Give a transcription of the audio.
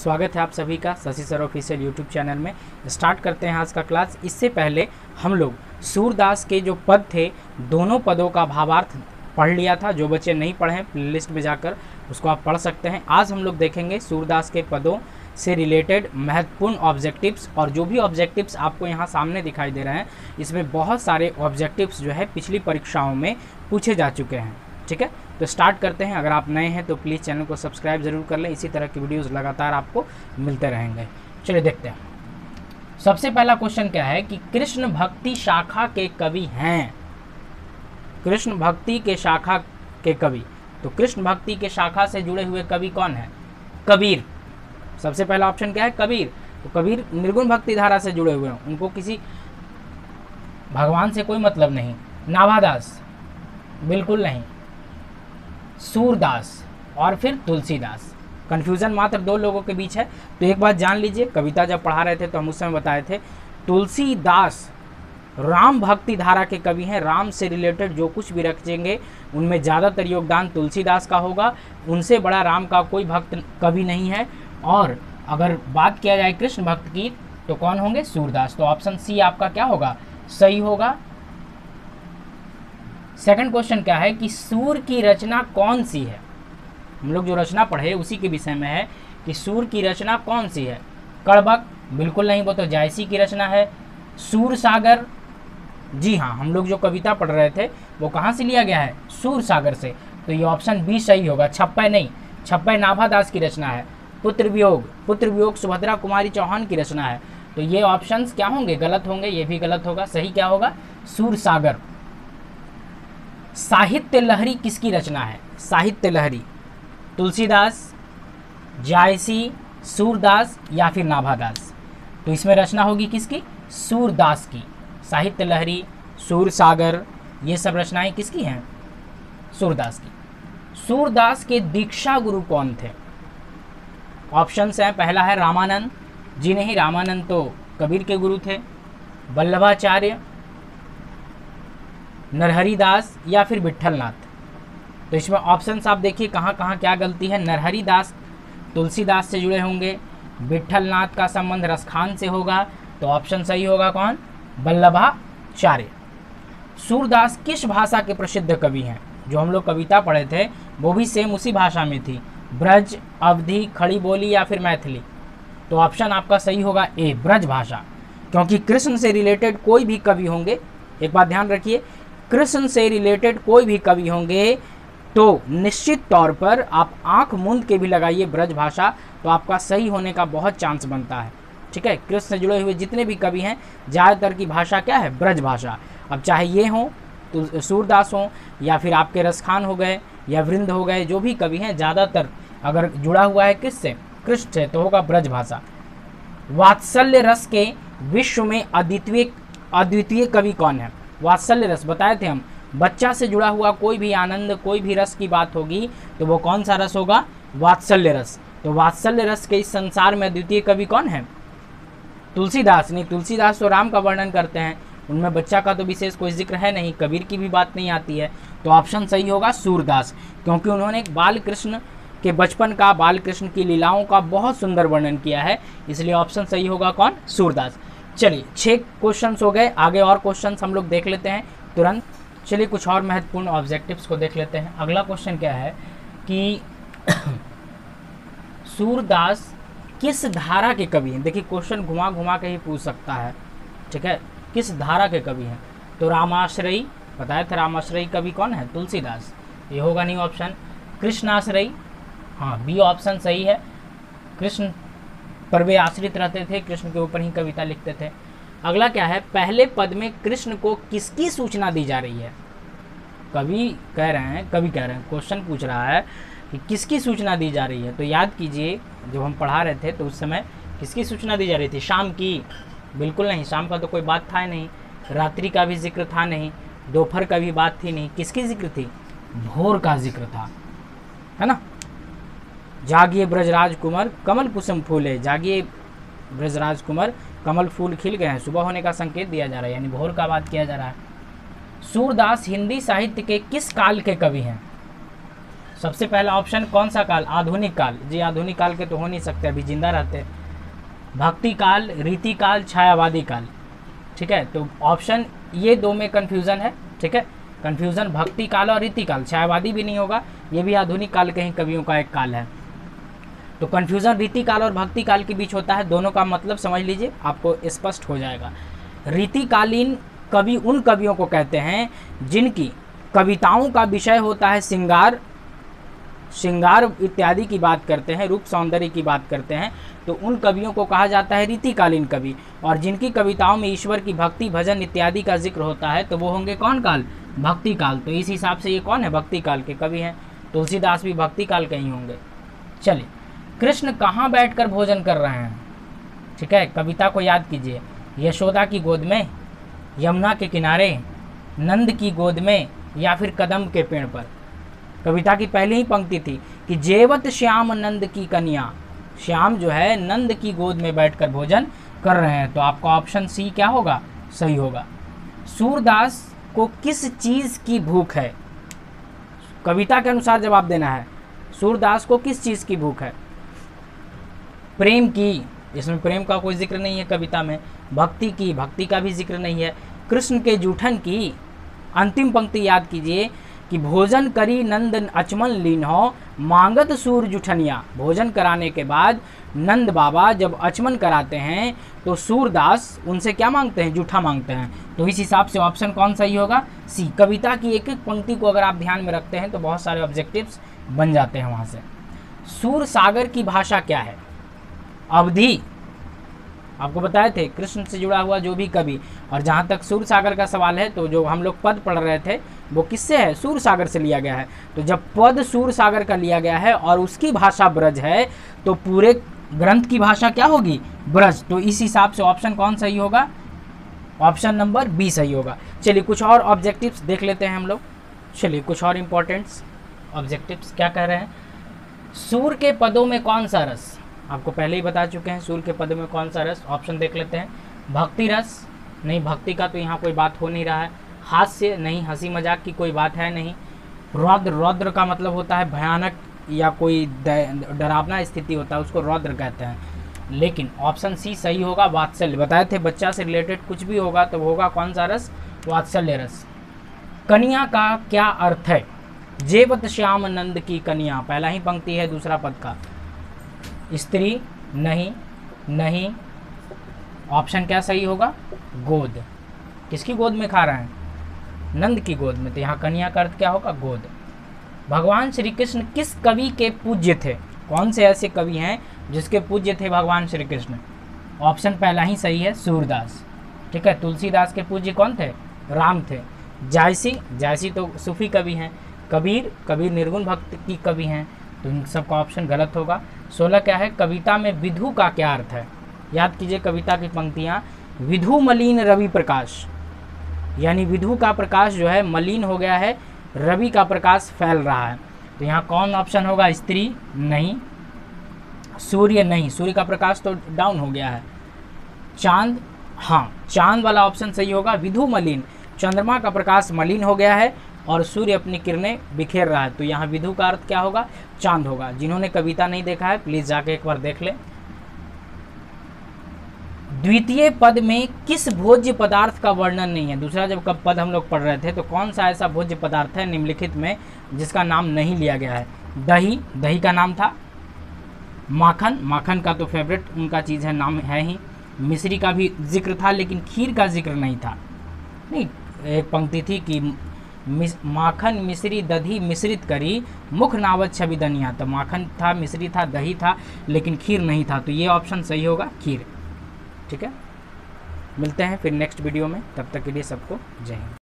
स्वागत है आप सभी का Shashi sir official YouTube channel में। स्टार्ट करते हैं आज का क्लास। इससे पहले हम लोग सूरदास के जो पद थे दोनों पदों का भावार्थ पढ़ लिया था। जो बच्चे नहीं पढ़े हैं प्लेलिस्ट में जाकर उसको आप पढ़ सकते हैं। आज हम लोग देखेंगे सूरदास के पदों से रिलेटेड महत्वपूर्ण ऑब्जेक्टिव्स, और जो भी ऑब्जेक्टिव्स आपको यहाँ सामने दिखाई दे रहे हैं इसमें बहुत सारे ऑब्जेक्टिव्स जो है पिछली परीक्षाओं में पूछे जा चुके हैं। ठीक है, तो स्टार्ट करते हैं। अगर आप नए हैं तो प्लीज़ चैनल को सब्सक्राइब जरूर कर लें, इसी तरह की वीडियोस लगातार आपको मिलते रहेंगे। चलिए देखते हैं। सबसे पहला क्वेश्चन क्या है कि कृष्ण भक्ति शाखा के कवि हैं। कृष्ण भक्ति के शाखा के कवि, तो कृष्ण भक्ति के शाखा से जुड़े हुए कवि कौन है? कबीर। सबसे पहला ऑप्शन क्या है? कबीर। तो कबीर निर्गुण भक्ति धारा से जुड़े हुए हैं, उनको किसी भगवान से कोई मतलब नहीं। नाभादास बिल्कुल नहीं। सूरदास और फिर तुलसीदास। कन्फ्यूज़न मात्र दो लोगों के बीच है, तो एक बात जान लीजिए। कविता जब पढ़ा रहे थे तो हम उस समय बताए थे तुलसीदास राम भक्ति धारा के कवि हैं। राम से रिलेटेड जो कुछ भी रखेंगे उनमें ज़्यादातर योगदान तुलसीदास का होगा। उनसे बड़ा राम का कोई भक्त कवि नहीं है। और अगर बात किया जाए कृष्ण भक्त की तो कौन होंगे? सूरदास। तो ऑप्शन सी आपका क्या होगा? सही होगा। सेकंड क्वेश्चन क्या है कि सूर की रचना कौन सी है? हम लोग जो रचना पढ़े उसी के विषय में है कि सूर की रचना कौन सी है। कड़बक बिल्कुल नहीं, वो तो जायसी की रचना है। सूर सागर, जी हाँ, हम लोग जो कविता पढ़ रहे थे वो कहाँ से लिया गया है? सूर सागर से। तो ये ऑप्शन बी सही होगा। छप्पय नहीं, छप्पय नाभादास की रचना है। पुत्र वियोग सुभद्रा कुमारी चौहान की रचना है। तो ये ऑप्शंस क्या होंगे? गलत होंगे। ये भी गलत होगा। सही क्या होगा? सूर सागर। साहित्य लहरी किसकी रचना है? साहित्य लहरी तुलसीदास, जायसी, सूरदास या फिर नाभादास। तो इसमें रचना होगी किसकी? सूरदास की। साहित्य लहरी, सूर सागर, ये सब रचनाएं किसकी हैं? सूरदास की। सूरदास के दीक्षा गुरु कौन थे? ऑप्शंस हैं। पहला है रामानंद। जी नहीं, रामानंद तो कबीर के गुरु थे। वल्लभाचार्य, नरहरि दास या फिर विट्ठलनाथ। तो इसमें ऑप्शंस आप देखिए कहाँ कहाँ क्या गलती है। नरहरि दास तुलसीदास से जुड़े होंगे, विट्ठलनाथ का संबंध रसखान से होगा। तो ऑप्शन सही होगा कौन? वल्लभाचार्य। सूरदास किस भाषा के प्रसिद्ध कवि हैं? जो हम लोग कविता पढ़े थे वो भी सेम उसी भाषा में थी। ब्रज, अवधी, खड़ी बोली या फिर मैथिली। तो ऑप्शन आपका सही होगा ए, ब्रज भाषा। क्योंकि कृष्ण से रिलेटेड कोई भी कवि होंगे, एक बात ध्यान रखिए, कृष्ण से रिलेटेड कोई भी कवि होंगे तो निश्चित तौर पर आप आंख मूंद के भी लगाइए ब्रज भाषा, तो आपका सही होने का बहुत चांस बनता है। ठीक है, कृष्ण से जुड़े हुए जितने भी कवि हैं ज़्यादातर की भाषा क्या है? ब्रज भाषा। अब चाहे ये हों तो सूरदास हों या फिर आपके रसखान हो गए या वृंद हो गए, जो भी कवि हैं ज़्यादातर अगर जुड़ा हुआ है किससे? कृष्ण से, तो होगा ब्रज भाषा। वात्सल्य रस के विश्व में अद्वितीय कवि कौन है? वात्सल्य रस बताए थे हम, बच्चा से जुड़ा हुआ कोई भी आनंद, कोई भी रस की बात होगी तो वो कौन सा रस होगा? वात्सल्य रस। तो वात्सल्य रस के इस संसार में अद्वितीय कवि कौन है? तुलसीदास। नहीं, तुलसीदास तो राम का वर्णन करते हैं, उनमें बच्चा का तो विशेष कोई जिक्र है नहीं। कबीर की भी बात नहीं आती है। तो ऑप्शन सही होगा सूरदास, क्योंकि उन्होंने बाल कृष्ण के बचपन का, बाल कृष्ण की लीलाओं का बहुत सुंदर वर्णन किया है, इसलिए ऑप्शन सही होगा कौन? सूरदास। चलिए 6 क्वेश्चंस हो गए। आगे और क्वेश्चंस हम लोग देख लेते हैं तुरंत। चलिए कुछ और महत्वपूर्ण ऑब्जेक्टिव्स को देख लेते हैं। अगला क्वेश्चन क्या है कि सूरदास किस धारा के कवि हैं? देखिए क्वेश्चन घुमा घुमा के ही पूछ सकता है। ठीक है, किस धारा के कवि हैं? तो रामाश्रयी, बताया था रामाश्रयी कवि कौन है? तुलसीदास। ये होगा नहीं ऑप्शन। कृष्णाश्रयी, हाँ बी ऑप्शन सही है। कृष्ण पर वे आश्रित रहते थे, कृष्ण के ऊपर ही कविता लिखते थे। अगला क्या है? पहले पद में कृष्ण को किसकी सूचना दी जा रही है? कवि कह रहे हैं, क्वेश्चन पूछ रहा है कि किसकी सूचना दी जा रही है। तो याद कीजिए जब हम पढ़ा रहे थे तो उस समय किसकी सूचना दी जा रही थी? शाम की? बिल्कुल नहीं, शाम का तो कोई बात था नहीं। रात्रि का भी जिक्र था नहीं, दोपहर का भी बात थी नहीं। किसकी जिक्र थी? भोर का जिक्र था, है ना। जागिए ब्रजराज कुंवर कमल कुसुम फूले, जागिए ब्रजराज कुंवर कमल फूल खिल गए हैं। सुबह होने का संकेत दिया जा रहा है, यानी भोर का बात किया जा रहा है। सूरदास हिंदी साहित्य के किस काल के कवि हैं? सबसे पहला ऑप्शन कौन सा काल? आधुनिक काल। जी आधुनिक काल के तो हो नहीं सकते, अभी जिंदा रहते। भक्ति काल, रीति काल, छायावादी काल। ठीक है, तो ऑप्शन ये दो में कन्फ्यूज़न है। ठीक है, कन्फ्यूज़न भक्ति काल और रीति काल। छायावादी भी नहीं होगा, ये भी आधुनिक काल के ही कवियों का एक काल है। तो कन्फ्यूज़न रीति काल और भक्ति काल के बीच होता है। दोनों का मतलब समझ लीजिए, आपको स्पष्ट हो जाएगा। रीतिकालीन कवि उन कवियों को कहते हैं जिनकी कविताओं का विषय होता है श्रृंगार इत्यादि की बात करते हैं, रूप सौंदर्य की बात करते हैं, तो उन कवियों को कहा जाता है रीतिकालीन कवि। और जिनकी कविताओं में ईश्वर की भक्ति भजन इत्यादि का जिक्र होता है तो वो होंगे कौन काल? भक्ति काल। तो इस हिसाब से ये कौन है? भक्ति काल के कवि हैं। तुलसीदास भी भक्ति काल के ही होंगे। चलिए, कृष्ण कहाँ बैठकर भोजन कर रहे हैं? ठीक है, कविता को याद कीजिए। यशोदा की गोद में, यमुना के किनारे, नंद की गोद में, या फिर कदम के पेड़ पर। कविता की पहली ही पंक्ति थी कि जेवत श्याम नंद की कन्या। श्याम जो है नंद की गोद में बैठकर भोजन कर रहे हैं। तो आपका ऑप्शन सी क्या होगा? सही होगा। सूरदास को किस चीज़ की भूख है? कविता के अनुसार जवाब देना है। सूरदास को किस चीज़ की भूख है? प्रेम की, इसमें प्रेम का कोई जिक्र नहीं है कविता में। भक्ति की, भक्ति का भी जिक्र नहीं है। कृष्ण के जूठन की, अंतिम पंक्ति याद कीजिए कि भोजन करी नंद अचमन लीन हो, मांगत सूर जुठनिया। भोजन कराने के बाद नंद बाबा जब अचमन कराते हैं तो सूरदास उनसे क्या मांगते हैं? जूठा मांगते हैं। तो इस हिसाब से ऑप्शन कौन सही होगा? सी। कविता की एक एक पंक्ति को अगर आप ध्यान में रखते हैं तो बहुत सारे ऑब्जेक्टिव्स बन जाते हैं वहाँ से। सूर सागर की भाषा क्या है? अवधि। आपको बताए थे कृष्ण से जुड़ा हुआ जो भी कवि। और जहाँ तक सूर सागर का सवाल है तो जो हम लोग पद पढ़ रहे थे वो किससे है? सूर सागर से लिया गया है। तो जब पद सूर सागर का लिया गया है और उसकी भाषा ब्रज है तो पूरे ग्रंथ की भाषा क्या होगी? ब्रज। तो इस हिसाब से ऑप्शन कौन सही होगा? ऑप्शन नंबर बी सही होगा। चलिए कुछ और ऑब्जेक्टिव्स देख लेते हैं हम लोग। चलिए कुछ और इम्पोर्टेंट्स ऑब्जेक्टिव्स क्या कह रहे हैं। सूर के पदों में कौन सा रस? आपको पहले ही बता चुके हैं सूर के पदों में कौन सा रस। ऑप्शन देख लेते हैं। भक्ति रस नहीं, भक्ति का तो यहाँ कोई बात हो नहीं रहा है। हास्य नहीं, हंसी मजाक की कोई बात है नहीं। रौद्र, रौद्र का मतलब होता है भयानक या कोई डरावना स्थिति होता है, उसको रौद्र कहते हैं। लेकिन ऑप्शन सी सही होगा, वात्सल्य। बताए थे बच्चा से रिलेटेड कुछ भी होगा तो होगा कौन सा रस? वात्सल्य रस। कन्या का क्या अर्थ है? जेवत श्याम नंद की कन्या, पहला ही पंक्ति है दूसरा पद का। स्त्री नहीं, नहीं। ऑप्शन क्या सही होगा? गोद। किसकी गोद में खा रहे हैं? नंद की गोद में। तो यहाँ कन्या का अर्थ क्या होगा? गोद। भगवान श्री कृष्ण किस कवि के पूज्य थे? कौन से ऐसे कवि हैं जिसके पूज्य थे भगवान श्री कृष्ण? ऑप्शन पहला ही सही है, सूरदास। ठीक है, तुलसीदास के पूज्य कौन थे? राम थे। जायसी, जायसी तो सूफी कवि हैं। कबीर, कबीर निर्गुण भक्त की कवि हैं। तो इन सबका ऑप्शन गलत होगा। 16 क्या है? कविता में विधु का क्या अर्थ है? याद कीजिए कविता की पंक्तियाँ। विधु मलिन रवि प्रकाश, यानी विधु का प्रकाश जो है मलिन हो गया है, रवि का प्रकाश फैल रहा है। तो यहाँ कौन ऑप्शन होगा? स्त्री नहीं, सूर्य नहीं, सूर्य का प्रकाश तो डाउन हो गया है। चांद, हाँ चांद वाला ऑप्शन सही होगा। विधु मलिन, चंद्रमा का प्रकाश मलिन हो गया है और सूर्य अपनी किरणें बिखेर रहा है। तो यहाँ विधु का अर्थ क्या होगा? चांद होगा। जिन्होंने कविता नहीं देखा है प्लीज़ जाके एक बार देख लें। द्वितीय पद में किस भोज्य पदार्थ का वर्णन नहीं है? दूसरा जब कब पद हम लोग पढ़ रहे थे तो कौन सा ऐसा भोज्य पदार्थ है निम्नलिखित में जिसका नाम नहीं लिया गया है? दही, दही का नाम था। माखन, माखन का तो फेवरेट उनका चीज़ है, नाम है ही। मिश्री का भी जिक्र था लेकिन खीर का जिक्र नहीं था। नहीं, एक पंक्ति थी कि माखन मिश्री दधी मिश्रित करी, मुख नावत छवि दनिया। तो माखन था, मिश्री था, दही था, लेकिन खीर नहीं था। तो ये ऑप्शन सही होगा, खीर। ठीक है, मिलते हैं फिर नेक्स्ट वीडियो में। तब तक के लिए सबको जय हिंद।